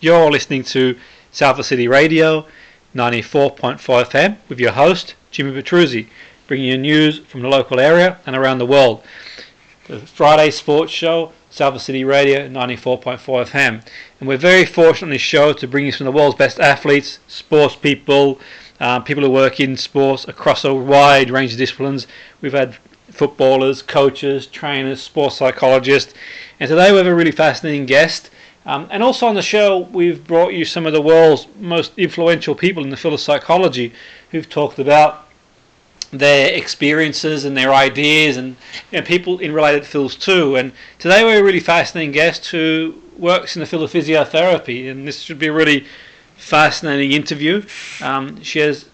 You're listening to Salford City Radio, 94.5 FM, with your host, Jimmy Petruzzi, bringing you news from the local area and around the world. The Friday Sports Show, Salford City Radio, 94.5 FM. And we're very fortunate on this show to bring you some of the world's best athletes, sports people, people who work in sports across a wide range of disciplines. We've had footballers, coaches, trainers, sports psychologists. And today we have a really fascinating guest. And also on the show, we've brought you some of the world's most influential people in the field of psychology who've talked about their experiences and their ideas, and people in related fields too. And today we have a really fascinating guest who works in the field of physiotherapy, and this should be a really fascinating interview. She has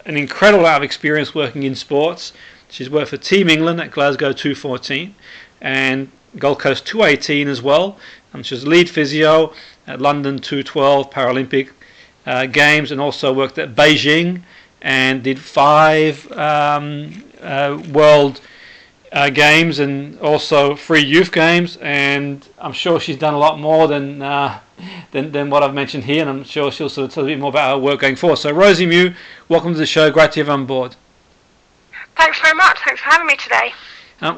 an incredible amount of experience working in sports. She's worked for Team England at Glasgow 214 and Gold Coast 218 as well. She was lead physio at London 212 Paralympic Games, and also worked at Beijing and did 5 World Games and also 3 Youth Games. And I'm sure she's done a lot more than what I've mentioned here, and I'm sure she'll sort of tell a bit more about her work going forward. So Rosie Mew, welcome to the show. Great to have you on board. Thanks very much. Thanks for having me today.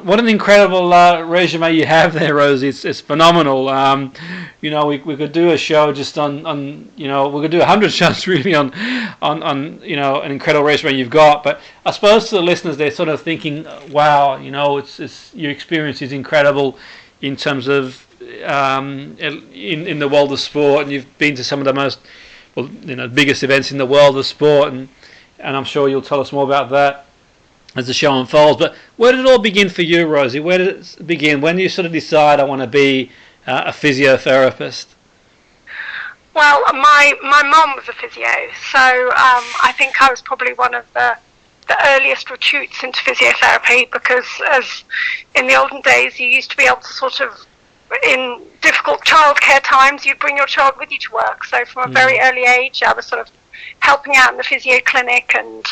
What an incredible resume you have there, Rosie. It's phenomenal. We could do a show just on we could do 100 shows really on an incredible resume you've got. But I suppose to the listeners, they're sort of thinking, wow, it's your experience is incredible in terms of in the world of sport, and you've been to some of the most biggest events in the world of sport, and I'm sure you'll tell us more about that as the show unfolds. But where did it all begin for you, Rosie? Where did it begin? When did you sort of decide I want to be a physiotherapist? Well, my mum was a physio, so I think I was probably one of the earliest recruits into physiotherapy, because as in the olden days, you used to be able to sort of, in difficult childcare times, you'd bring your child with you to work. So from a very early age, I was sort of helping out in the physio clinic and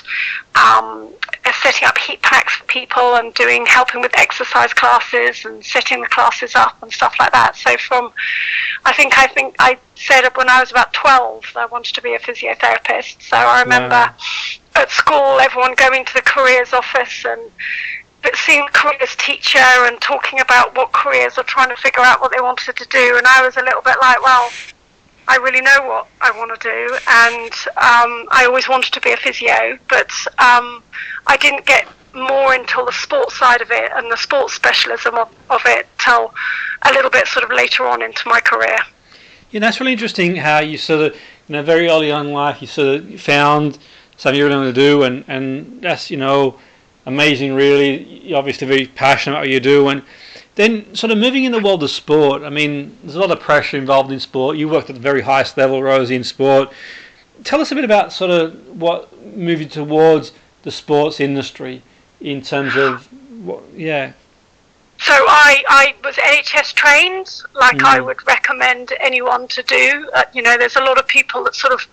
setting up heat packs for people and helping with exercise classes and setting the classes up and stuff like that. So I think I said when I was about 12 I wanted to be a physiotherapist. So I remember at school everyone going to the careers office and seeing the careers teacher and talking about what careers or trying to figure out what they wanted to do, and I was a little bit like, well, I really know what I want to do, and I always wanted to be a physio, but I didn't get more until the sports side of it and the sports specialism of it till a little bit sort of later on into my career. Yeah, that's really interesting how you sort of, very early on in life, you sort of found something you really want to do, and that's, amazing really. You're obviously very passionate about what you do, and then sort of moving in the world of sport. I mean, there's a lot of pressure involved in sport. You worked at the very highest level, Rosie, in sport. Tell us a bit about sort of what moving towards the sports industry in terms of So I was NHS trained, like I would recommend anyone to do. There's a lot of people that sort of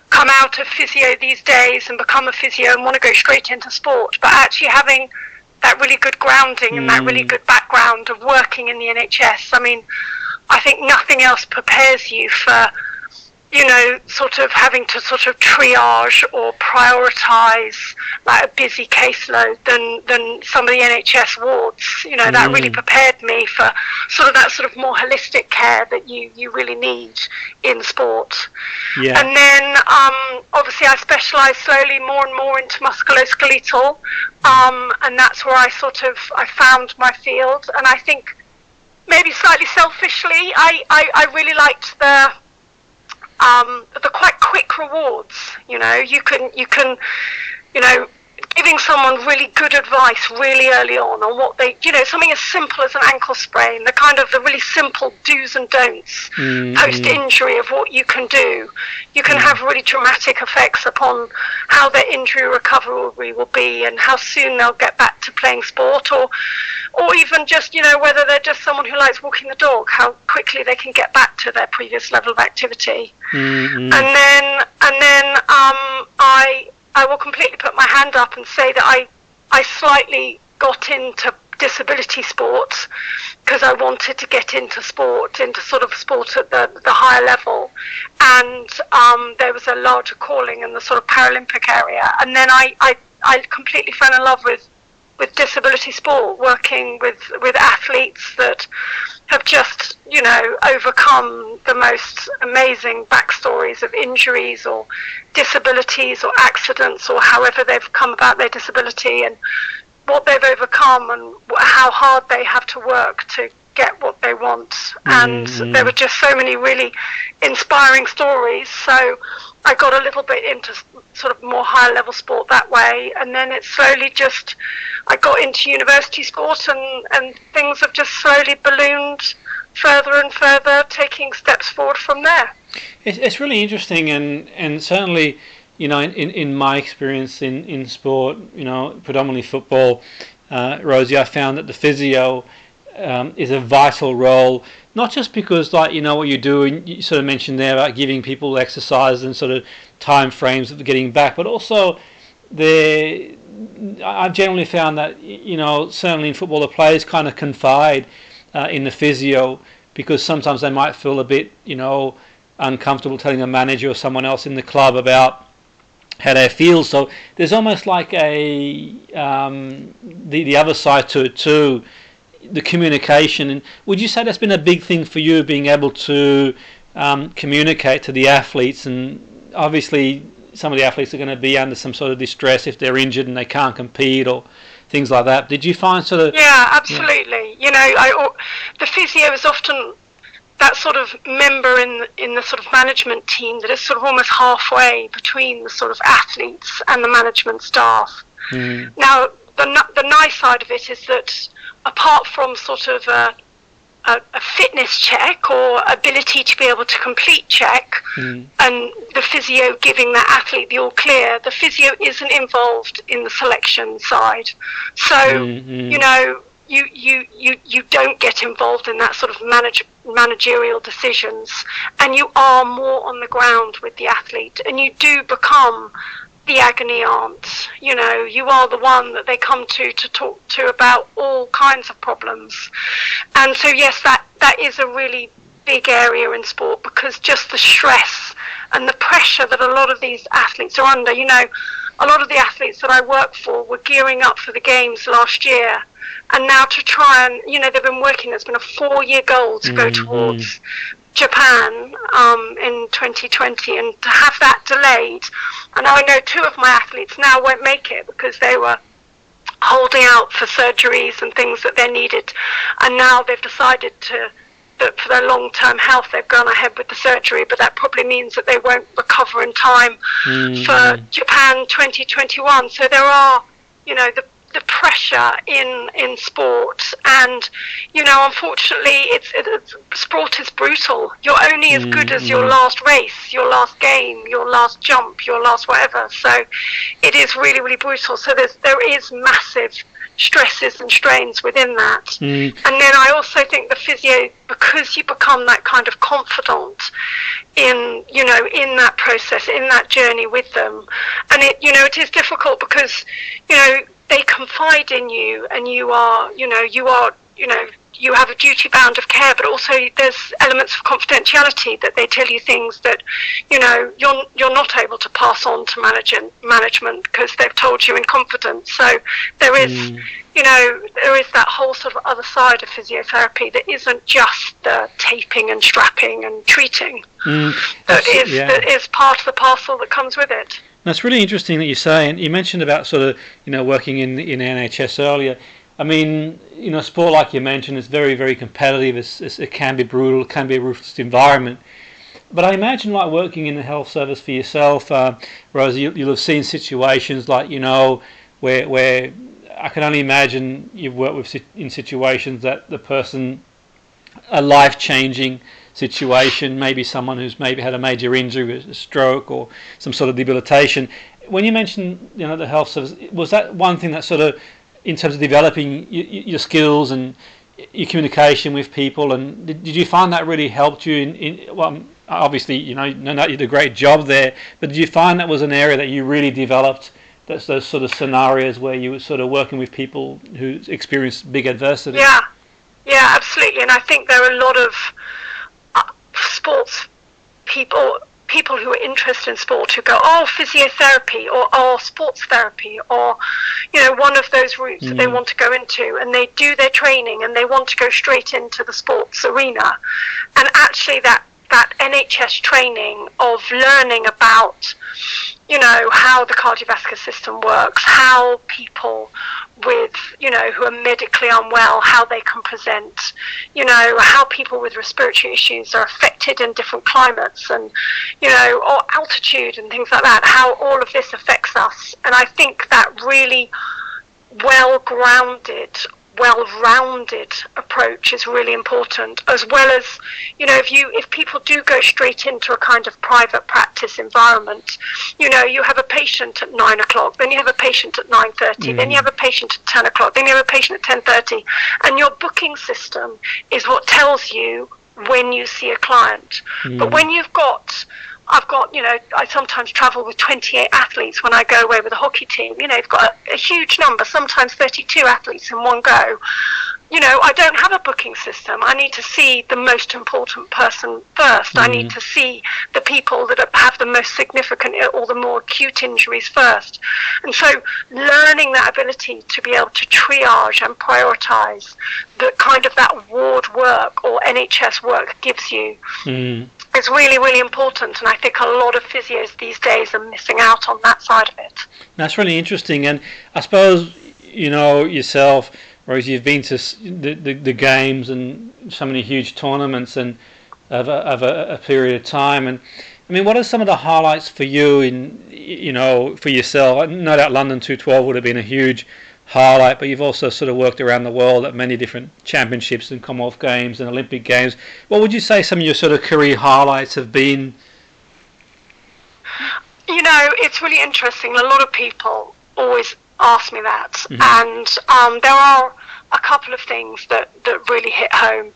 come out of physio these days and become a physio and want to go straight into sport, but actually having that really good grounding and that really good background of working in the NHS. I mean, I think nothing else prepares you for, sort of having to sort of triage or prioritise like a busy caseload than some of the NHS wards. That really prepared me for sort of that sort of more holistic care that you really need in sport. Yeah. And then obviously I specialised slowly more and more into musculoskeletal, and that's where I found my field. And I think maybe slightly selfishly, I really liked the quite quick rewards. You can giving someone really good advice really early on what they, something as simple as an ankle sprain, the really simple do's and don'ts post-injury of what you can do. You can have really dramatic effects upon how their injury recovery will be and how soon they'll get back to playing sport, or even just, whether they're just someone who likes walking the dog, how quickly they can get back to their previous level of activity. And then I will completely put my hand up and say that I slightly got into disability sports, because I wanted to get into sport at the higher level, and there was a larger calling in the sort of Paralympic area. And then I completely fell in love with disability sport, working with athletes that have just, overcome the most amazing backstories of injuries or disabilities or accidents, or however they've come about their disability, and what they've overcome and how hard they have to work to get what they want. And there were just so many really inspiring stories. So I got a little bit into sort of more higher level sport that way, and then it slowly I got into university sport, and things have just slowly ballooned further and further, taking steps forward from there. It's really interesting, and certainly, in my experience in sport, predominantly football, Rosie, I found that the physio is a vital role, not just because, what you do, and you sort of mentioned there about giving people exercise and sort of time frames of getting back, but also I've generally found that, certainly in football, the players kind of confide in the physio, because sometimes they might feel a bit, uncomfortable telling a manager or someone else in the club about how they feel. So there's almost like the other side to it too, the communication. And would you say that's been a big thing for you, being able to communicate to the athletes? And obviously some of the athletes are going to be under some sort of distress if they're injured and they can't compete or things like that. Did you find sort of... Yeah, absolutely. The physio is often that sort of member in the sort of management team that is sort of almost halfway between the sort of athletes and the management staff. Now, the nice side of it is that apart from sort of a fitness check or ability to be able to complete check, and the physio giving that athlete the all clear, the physio isn't involved in the selection side. So, you don't get involved in that sort of managerial decisions, and you are more on the ground with the athlete, and you do become the agony aunt. You are the one that they come to talk to about all kinds of problems. And so yes, that is a really big area in sport, because just the stress and the pressure that a lot of these athletes are under. A lot of the athletes that I work for were gearing up for the games last year, and now to try and, they've been working, there's been a 4-year goal to go towards Japan in 2020, and to have that delayed. And I know 2 of my athletes now won't make it because they were holding out for surgeries and things that they needed, and now they've decided that for their long-term health they've gone ahead with the surgery, but that probably means that they won't recover in time for Japan 2021. So there are, the pressure in sport, and unfortunately sport is brutal. You're only as good as your last race, your last game, your last jump, your last whatever. So it is really, really brutal. So there is massive stresses and strains within that. And then I also think the physio, because you become that kind of confidant in that process, in that journey with them, and it is difficult because they confide in you, and you have a duty bound of care, but also there's elements of confidentiality that they tell you things that you're not able to pass on to management because they've told you in confidence. So there is that whole sort of other side of physiotherapy that isn't just the taping and strapping and treating. That is part of the parcel that comes with it. That's really interesting that you say, and you mentioned about sort of working in NHS earlier. I mean, sport, like you mentioned, is very, very competitive. It can be brutal, it can be a ruthless environment. But I imagine, like working in the health service for yourself, Rosie, you'll have seen situations like where I can only imagine you've worked in situations that the person, a life-changing situation, maybe someone who's maybe had a major injury, a stroke or some sort of debilitation. When you mentioned the health service, was that one thing that sort of, in terms of developing your skills and your communication with people, and did you find that really helped you well, obviously you did a great job there, but did you find that was an area that you really developed that's those sort of scenarios where you were sort of working with people who experience big adversity. Yeah, absolutely. And I think there are a lot of sports people who are interested in sport who go, oh, physiotherapy, or oh, sports therapy, or one of those routes that they want to go into, and they do their training and they want to go straight into the sports arena. And actually that NHS training of learning about how the cardiovascular system works, how people with who are medically unwell, how they can present, how people with respiratory issues are affected in different climates, and or altitude and things like that, how all of this affects us. And I think that really well-rounded approach is really important, as well as if people do go straight into a kind of private practice environment, you have a patient at 9 o'clock, then you have a patient at 9:30, then you have a patient at 10 o'clock, then you have a patient at 10:30, and your booking system is what tells you when you see a client. But when I sometimes travel with 28 athletes when I go away with a hockey team. You've got a huge number, sometimes 32 athletes in one go. I don't have a booking system. I need to see the most important person first. I need to see the people that have the most significant or the more acute injuries first. And so learning that ability to be able to triage and prioritise the kind of that ward work or NHS work gives you is really, really important. And I think a lot of physios these days are missing out on that side of it. That's really interesting. And I suppose, yourself, Rosie, you've been to the games and so many huge tournaments and over a period of time. And I mean, what are some of the highlights for you for yourself? No doubt London 212 would have been a huge highlight, but you've also sort of worked around the world at many different championships and Commonwealth Games and Olympic Games. What would you say some of your sort of career highlights have been? It's really interesting. A lot of people always ask me that, and there are a couple of things that really hit home.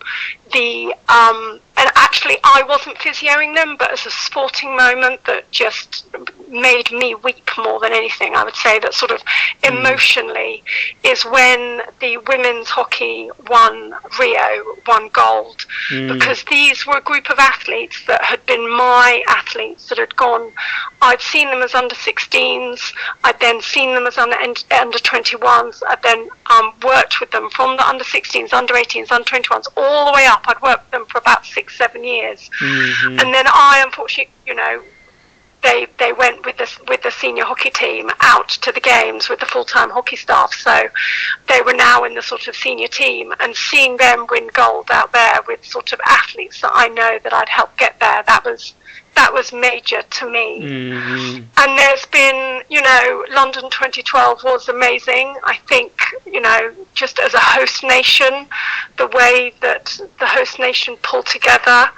And actually I wasn't physioing them, but as a sporting moment that just made me weep more than anything, I would say, that sort of emotionally, is when the women's hockey won gold, because these were a group of athletes that had been my athletes that had gone. I'd seen them as under 16s, I'd then seen them as under 21s, I'd then worked with them from the under 16s, under 18s, under 21s, all the way up. I'd worked with them for about 6-7 years, and then I, unfortunately, they went with the senior hockey team out to the games with the full-time hockey staff, so they were now in the sort of senior team, and seeing them win gold out there with sort of athletes that I know that I'd helped get there, that was major to me. And there's been, London 2012 was amazing. I think, just as a host nation, the way that the host nation pulled together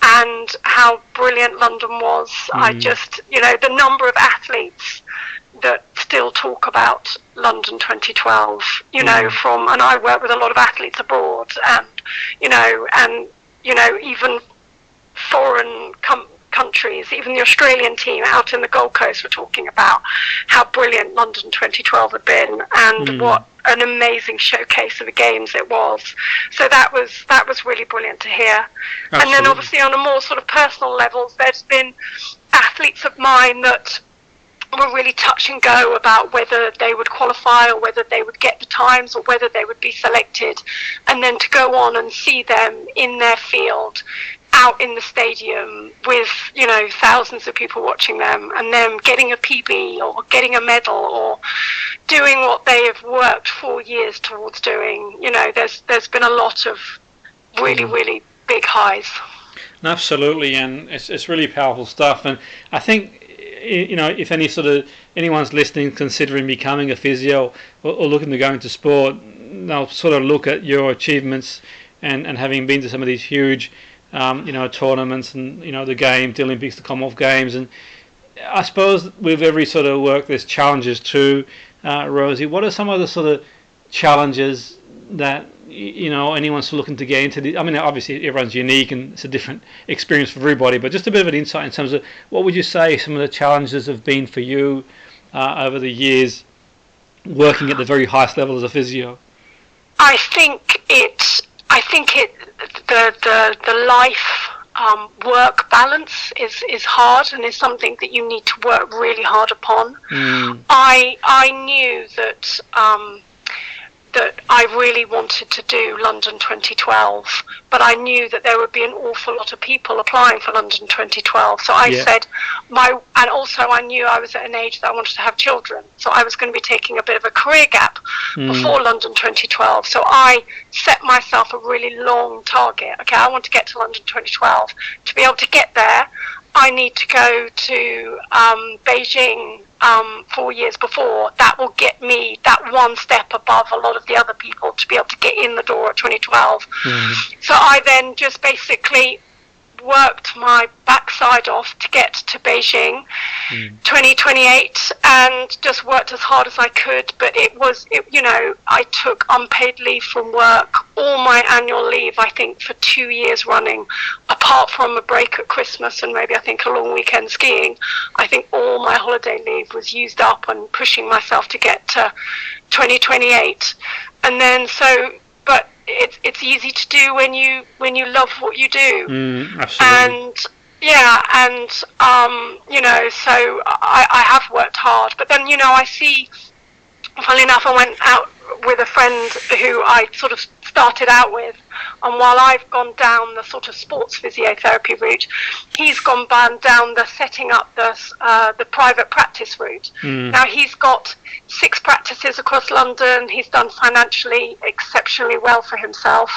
and how brilliant London was. I just, the number of athletes that still talk about London 2012, and I work with a lot of athletes abroad, and, even foreign countries, even the Australian team out in the Gold Coast were talking about how brilliant London 2012 had been, and what an amazing showcase of the games it was. So that was really brilliant to hear. Absolutely. And then obviously on a more sort of personal level, there's been athletes of mine that were really touch and go about whether they would qualify or whether they would get the times or whether they would be selected, and then to go on and see them in their field out in the stadium with thousands of people watching them, and them getting a PB or getting a medal or doing what they have worked 4 years towards doing. There's been a lot of really, really big highs. Absolutely, and it's really powerful stuff. And I think if anyone's listening, considering becoming a physio or looking to go into sport, they'll sort of look at your achievements and having been to some of these huge tournaments and the games, the Olympics, the Commonwealth Games, and I suppose with every sort of work there's challenges too. Rosie, what are some of the sort of challenges that anyone's looking to get into? I mean, obviously everyone's unique and it's a different experience for everybody, but just a bit of an insight in terms of what would you say some of the challenges have been for you over the years, working at the very highest level as a physio? I think the life work balance is hard, and is something that you need to work really hard upon. I knew that I really wanted to do London 2012, but I knew that there would be an awful lot of people applying for London 2012. So I said, and also I knew I was at an age that I wanted to have children. So I was going to be taking a bit of a career gap before London 2012. So I set myself a really long target. Okay, I want to get to London 2012. To be able to get there, I need to go to Beijing 4 years before. That will get me that one step above a lot of the other people to be able to get in the door at 2012. So I then just basically worked my backside off to get to Beijing 2028, and just worked as hard as I could. But I took unpaid leave from work, all my annual leave, I think, for 2 years running, apart from a break at Christmas and maybe I think a long weekend skiing. I think all my holiday leave was used up on pushing myself to get to 2028. And then but it's easy to do when you love what you do. Absolutely. So I have worked hard, but then I see, funnily enough, I went out with a friend who I sort of started out with, and while I've gone down the sort of sports physiotherapy route, he's gone down the setting up the private practice route. Now he's got 6 practices across London. He's done financially exceptionally well for himself,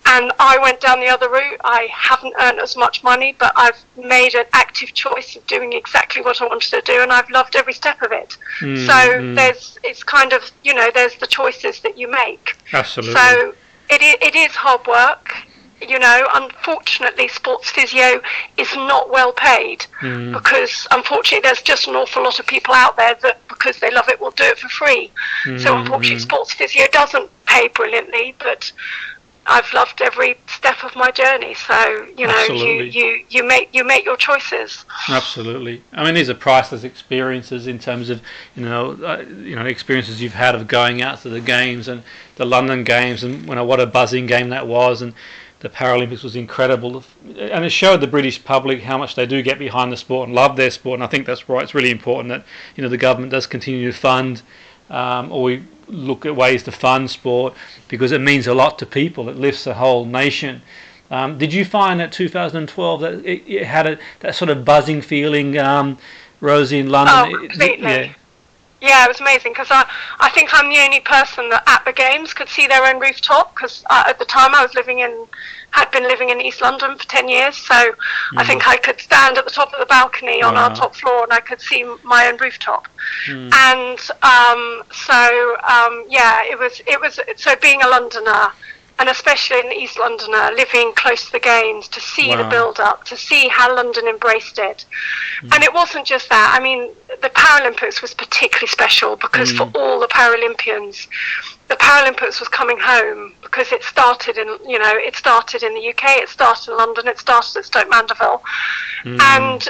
and I went down the other route. I haven't earned as much money, but I've made an active choice of doing exactly what I wanted to do, and I've loved every step of it. It's kind of, there's the choices that you make. Absolutely. So it is hard work. Unfortunately, sports physio is not well paid, because unfortunately there's just an awful lot of people out there that, because they love it, will do it for free. So unfortunately sports physio doesn't pay brilliantly, but I've loved every step of my journey. So you make your choices. Absolutely. I mean, these are priceless experiences in terms of experiences you've had of going out to the games and the London Games, and what a buzzing game that was, and the Paralympics was incredible, and it showed the British public how much they do get behind the sport and love their sport. And I think that's right. It's really important that the government does continue to fund, or we look at ways to fund sport, because it means a lot to people. It lifts the whole nation. Did you find that 2012 that it had that sort of buzzing feeling, Rosie, in London? Oh, completely. Yeah, it was amazing, because I think I'm the only person that at the games could see their own rooftop, because at the time I was had been living in East London for 10 years, so I think I could stand at the top of the balcony on our top floor and I could see my own rooftop. And it was so being a Londoner, and especially an East Londoner, living close to the games, to see the build-up, to see how London embraced it. And it wasn't just that. I mean, the Paralympics was particularly special, because for all the Paralympians, the Paralympics was coming home, because it started in the UK, it started in London, it started at Stoke Mandeville. And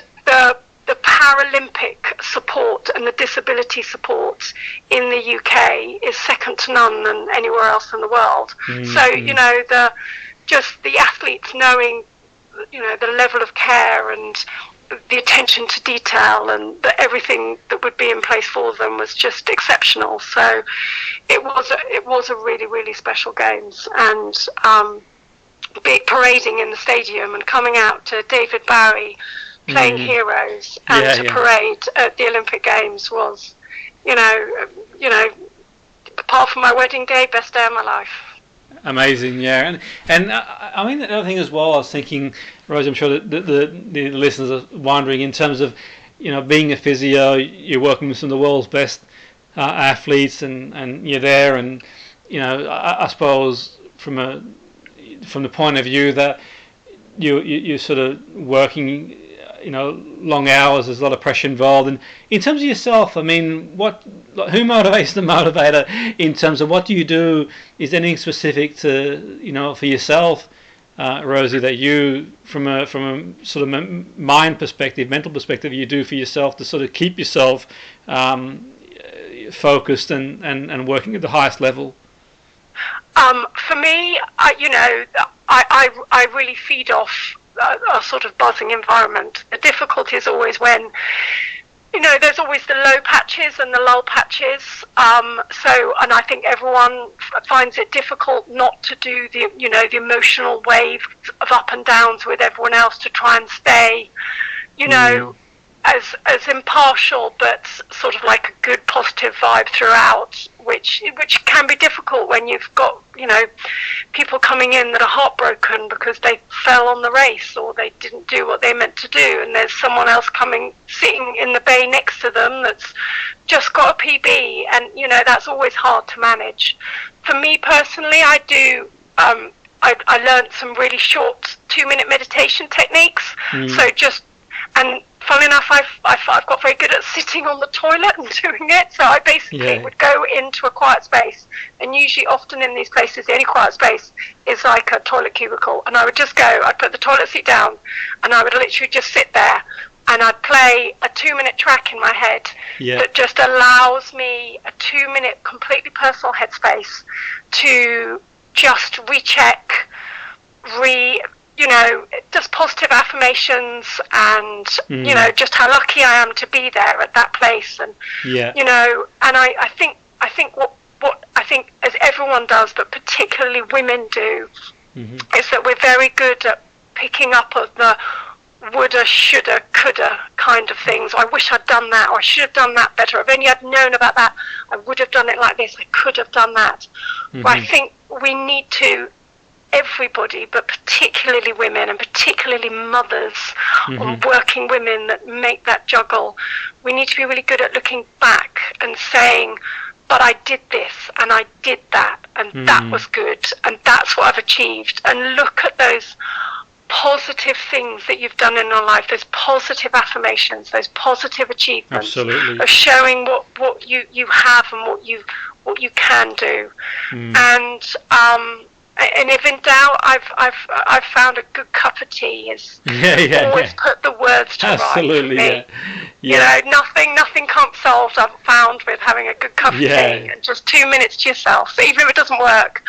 the Paralympic support and the disability support in the UK is second to none than anywhere else in the world. So the athletes knowing the level of care and the attention to detail, and that everything that would be in place for them was just exceptional. So it was a really, really special games, and big parading in the stadium and coming out to David Bowie playing Heroes and to parade at the Olympic Games was, apart from my wedding day, best day of my life. Amazing, yeah. And I mean, the other thing as well, I was thinking, Rosie, I'm sure that the listeners are wondering, in terms of, being a physio, you're working with some of the world's best athletes, and you're there, and, I suppose from the point of view that you're sort of working, long hours, there's a lot of pressure involved. And in terms of yourself, I mean, who motivates the motivator in terms of what do you do? Is there anything specific to, for yourself Rosie, that you, from a sort of mind perspective, mental perspective, you do for yourself to sort of keep yourself focused and working at the highest level? For me, I really feed off a sort of buzzing environment. The difficulty is always when, there's always the low patches and the lull patches. And I think everyone finds it difficult not to do the emotional wave of up and downs with everyone else, to try and stay, as impartial, but sort of like a good positive vibe throughout, which can be difficult when you've got, people coming in that are heartbroken because they fell on the race or they didn't do what they meant to do, and there's someone else sitting in the bay next to them that's just got a PB, and that's always hard to manage. For me personally, I do. I learned some really short 2-minute meditation techniques. And funnily enough, I've got very good at sitting on the toilet and doing it. So I basically would go into a quiet space, and usually, often in these places, the only quiet space is like a toilet cubicle. And I would just go. I'd put the toilet seat down, and I would literally just sit there, and I'd play a 2-minute track in my head that just allows me a 2-minute completely personal headspace to just recheck, just positive affirmations, and just how lucky I am to be there at that place, and and I think what I think as everyone does, but particularly women do, is that we're very good at picking up of the woulda, shoulda, coulda kind of things. I wish I'd done that, or I should have done that better. If only I'd known about that, I would have done it like this. I could have done that. But I think we need to, everybody, but particularly women, and particularly mothers or working women that make that juggle, we need to be really good at looking back and saying, but I did this and I did that, and that was good, and that's what I've achieved. And look at those positive things that you've done in your life, those positive affirmations, those positive achievements. Absolutely. Of showing what you have and what you can do. And if in doubt, I've found a good cup of tea is always put the words to Absolutely, right. Nothing can't be solved, I've found, with having a good cup of tea and just 2 minutes to yourself. So even if it doesn't work,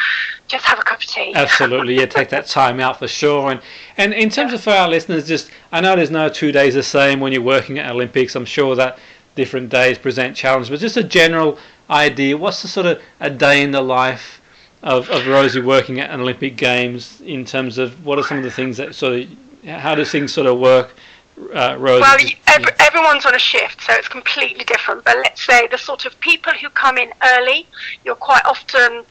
just have a cup of tea. Absolutely, take that time out for sure. And in terms of for our listeners, I know there's no 2 days the same when you're working at Olympics. I'm sure that different days present challenges, but just a general idea. What's the sort of a day in the life of Rosie working at an Olympic Games, in terms of what are some of the things that how does things sort of work, Rosie? Well, everyone's on a shift, so it's completely different. But let's say the sort of people who come in early, you're quite often,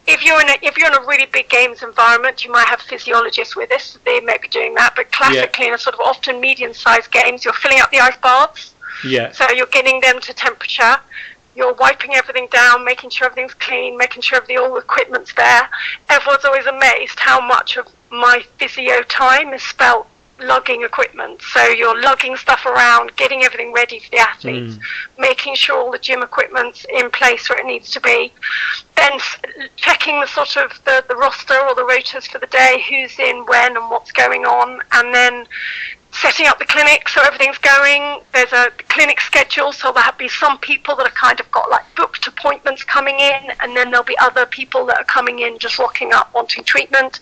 if you're in a really big games environment, you might have physiologists with us. They may be doing that, but classically in a sort of often medium-sized games, you're filling up the ice baths. So you're getting them to temperature. You're wiping everything down, making sure everything's clean, making sure all the equipment's there. Everyone's always amazed how much of my physio time is spent lugging equipment. So you're lugging stuff around, getting everything ready for the athletes, making sure all the gym equipment's in place where it needs to be. Then checking the sort of the roster or the rotas for the day, who's in when and what's going on, and then setting up the clinic so everything's going. There's a clinic schedule, so there'll be some people that are kind of got like booked appointments coming in, and then there'll be other people that are coming in just rocking up wanting treatment.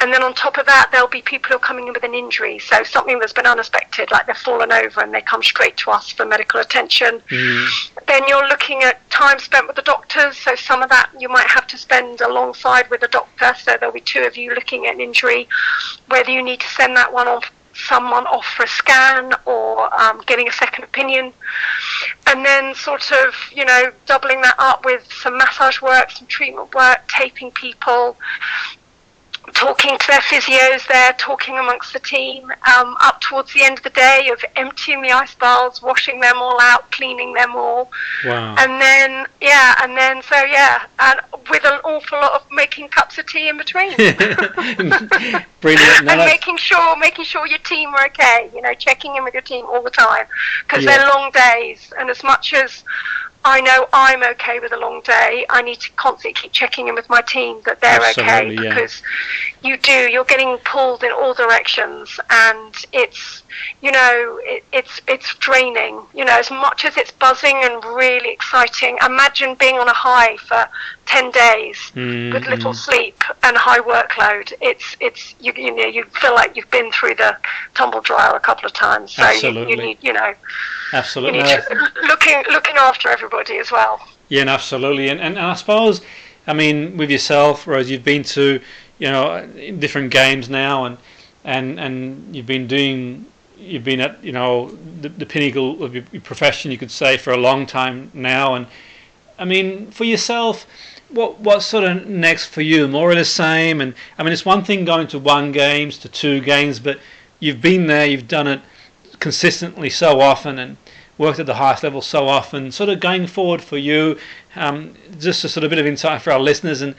And then on top of that, there'll be people who are coming in with an injury, so something that's been unexpected, like they've fallen over and they come straight to us for medical attention. Then you're looking at time spent with the doctors, so some of that you might have to spend alongside with a doctor, so there'll be 2 of you looking at an injury, whether you need to send that someone off for a scan or getting a second opinion. And then sort of, doubling that up with some massage work, some treatment work, taping people, talking to their physios there, talking amongst the team, up towards the end of the day of emptying the ice baths, washing them all out, cleaning them all. Wow. And then, and with an awful lot of making cups of tea in between. Brilliant. And making sure your team are okay, checking in with your team all the time, because they're long days, and as much as I know I'm okay with a long day. I need to constantly keep checking in with my team that they're okay, because you're getting pulled in all directions, and it's draining. As much as it's buzzing and really exciting, imagine being on a high for 10 days with little sleep and high workload. You feel like you've been through the tumble dryer a couple of times. So absolutely. Absolutely. You need looking after everybody as well. Yeah, and absolutely. And I suppose, I mean, with yourself, Rose, you've been to, different games now, and you've been at, the pinnacle of your profession, you could say, for a long time now. And I mean, for yourself, what's sort of next for you? More of the same? And I mean, it's one thing going to 1 games, to 2 games, but you've been there, you've done it consistently so often, and worked at the highest level so often. Sort of going forward for you, just a sort of bit of insight for our listeners, and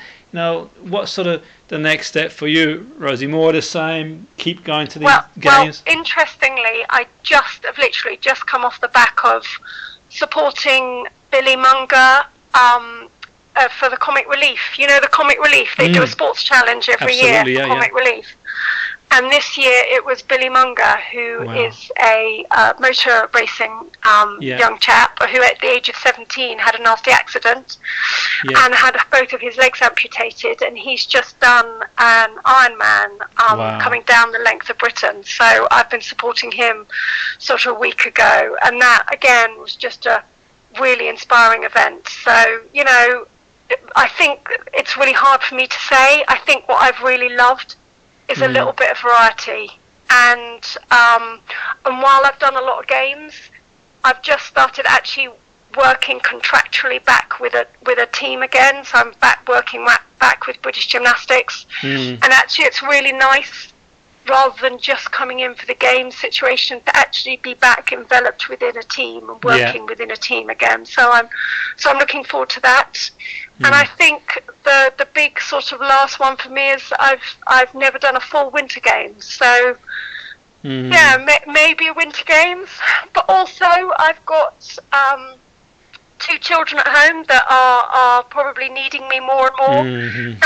what's sort of the next step for you, Rosie? More of the same? Keep going to these games? Well, interestingly, I have literally just come off the back of supporting Billy Munger for the Comic Relief. The Comic Relief, they do a sports challenge every year for Comic Relief. And this year it was Billy Munger, who is a motor racing young chap who at the age of 17 had a nasty accident and had both of his legs amputated, and he's just done an Ironman coming down the length of Britain. So I've been supporting him sort of a week ago, and that again was just a really inspiring event. So, I think it's really hard for me to say. I think what I've really loved is a little bit of variety, and while I've done a lot of games, I've just started actually working contractually back with a team again. So I'm working back with British Gymnastics, and actually it's really nice, rather than just coming in for the game situation, to actually be back enveloped within a team and working within a team again. So I'm looking forward to that. And I think the big sort of last one for me is I've never done a full Winter Games. So maybe a Winter Games, but also I've got 2 children at home that are probably needing me more and more.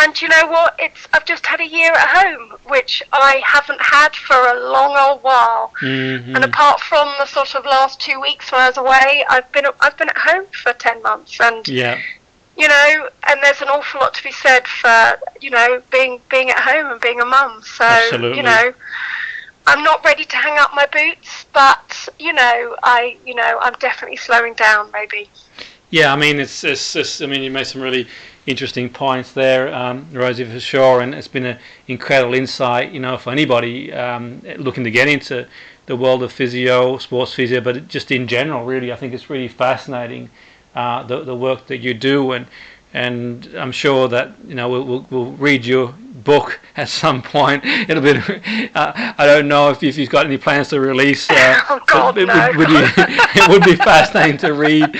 And you know what? I've just had a year at home, which I haven't had for a long old while. And apart from the sort of last 2 weeks when I was away, I've been at home for 10 months. And and there's an awful lot to be said for being at home and being a mum. So absolutely. I'm not ready to hang up my boots, but I'm definitely slowing down, maybe. Yeah, I mean, it's I mean, you made some really interesting points there, Rosie, for sure, and it's been an incredible insight, for anybody looking to get into the world of physio, sports physio, but just in general, really, I think it's really fascinating, the work that you do, and I'm sure that we'll read your book at some point. It'll be I don't know if you've got any plans to release. Oh God, no. It would be fascinating to read.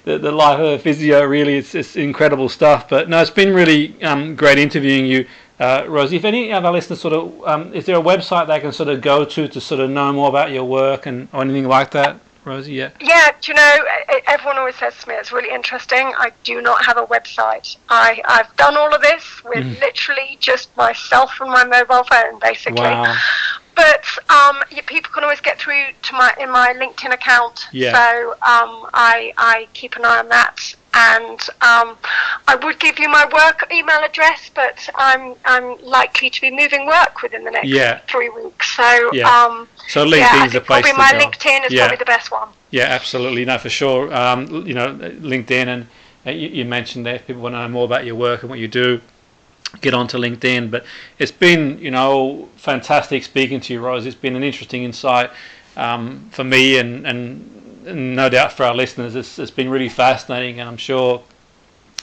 The life of a physio. Really, it's incredible stuff. But no, it's been really great interviewing you, Rosie. If any of our listeners sort of, is there a website they can sort of go to sort of know more about your work or anything like that? Rosie, yeah. Yeah, everyone always says to me it's really interesting. I do not have a website. I've done all of this with literally just myself and my mobile phone, basically. Wow. But people can always get through to my LinkedIn account. Yeah. So I keep an eye on that. And I would give you my work email address, but I'm likely to be moving work within the next 3 weeks. So so LinkedIn's the place to go. My LinkedIn is probably the best one. Yeah, absolutely, no, for sure. LinkedIn, and you mentioned that if people want to know more about your work and what you do, get onto LinkedIn. But it's been fantastic speaking to you, Rose. It's been an interesting insight for me, and no doubt for our listeners. It's been really fascinating, and I'm sure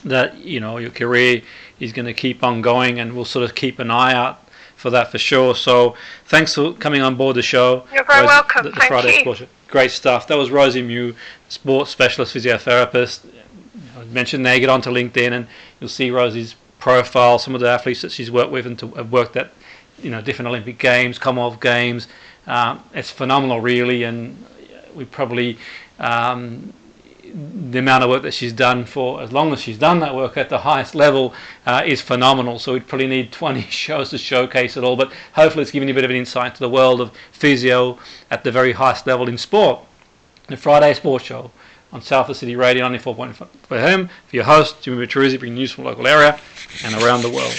that your career is going to keep on going, and we'll sort of keep an eye out for that for sure. So thanks for coming on board the show. You're very welcome. The Friday Sports Show. Great stuff. That was Rosie Mew, sports specialist physiotherapist. I mentioned there, get onto LinkedIn and you'll see Rosie's profile, some of the athletes that she's worked with and have worked at different Olympic Games, Commonwealth Games. It's phenomenal, really, and we probably the amount of work that she's done for as long as she's done that work at the highest level is phenomenal. So we'd probably need 20 shows to showcase it all, but hopefully it's giving you a bit of an insight to the world of physio at the very highest level in sport. The Friday Sports Show on Salford City Radio 94.5 FM for your host, Jimmy Petruzzi, bringing news from the local area and around the world.